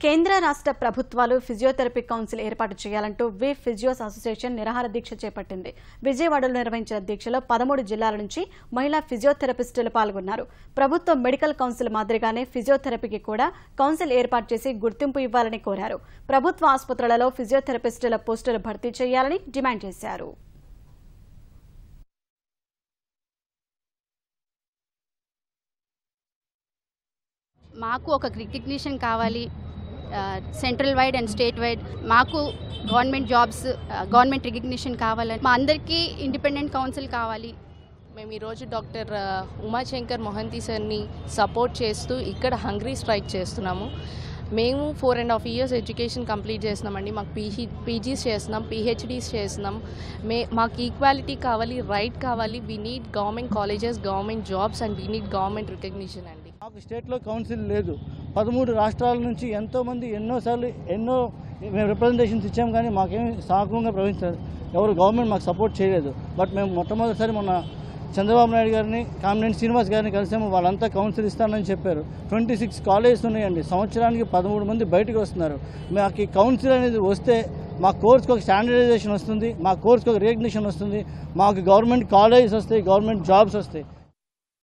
కేంద్ర రాష్ట్ర ప్రభుత్వాలు ఫిజియోథెరపీ కౌన్సిల్ ఏర్పాటు చేయాలంటూ వి ఫిజియోస్ అసోసియేషన్ నిరాహార దీక్ష చేపట్టింది. విజయవాడలో నిర్వహించిన దీక్షలో 13 జిల్లాల నుంచి మహిళా ఫిజియోథెరపిస్టులు పాల్గొన్నారు. ప్రభుత్వ మెడికల్ కౌన్సిల్ మాదిరిగానే ఫిజియోథెరపీకి కూడా కౌన్సిల్ ఏర్పాటు చేసి గుర్తింపు ఇవ్వాలని కోరారు. ప్రభుత్వ ఆసుపత్రులలో ఫిజియోథెరపిస్టుల పోస్టులు భర్తీ చేయాలని డిమాండ్ చేశారు. మాకు ఒక రికగ్నిషన్ కావాలి, central wide and state wide. మాకు గవర్నమెంట్ జాబ్స్, గవర్నమెంట్ రికగ్నిషన్ కావాలని, మా అందరికీ ఇండిపెండెంట్ కౌన్సిల్ కావాలి. మేము ఈరోజు డాక్టర్ ఉమాశంకర్ మొహంతి సార్ని సపోర్ట్ చేస్తూ ఇక్కడ హంగ్రీ స్ట్రైక్ చేస్తున్నాము. మేము 4.5 years ఎడ్యుకేషన్ కంప్లీట్ చేస్తున్నామండి. మాకు పీజీస్ చేస్తున్నాం, పిహెచ్డీస్ చేస్తున్నాం. మాకు ఈక్వాలిటీ కావాలి, రైట్ కావాలి. We need government colleges, government jobs and we need government recognition అండి. మాకు స్టేట్లో కౌన్సిల్ లేదు. 13 రాష్ట్రాల నుంచి ఎంతోమంది ఎన్నోసార్లు మేము రిప్రజెంటేషన్స్ ఇచ్చాము, కానీ మాకేమి సాకుగా ప్రవహించారు. ఎవరు గవర్నమెంట్ మాకు సపోర్ట్ చేయలేదు. బట్ మేము మొట్టమొదటిసారి మొన్న చంద్రబాబు నాయుడు గారిని, కామినేని శ్రీనివాస్ గారిని కలిసాము. వాళ్ళంతా కౌన్సిల్ ఇస్తానని చెప్పారు. 26 కాలేజెస్ ఉన్నాయండి. సంవత్సరానికి 13 మంది బయటకు వస్తున్నారు. మాకు ఈ కౌన్సిల్ అనేది వస్తే మా కోర్స్కి ఒక స్టాండర్డైజేషన్ వస్తుంది, మా కోర్స్కి ఒక రికగ్నిషన్ వస్తుంది, మాకు గవర్నమెంట్ కాలేజెస్ వస్తాయి, గవర్నమెంట్ జాబ్స్ వస్తాయి.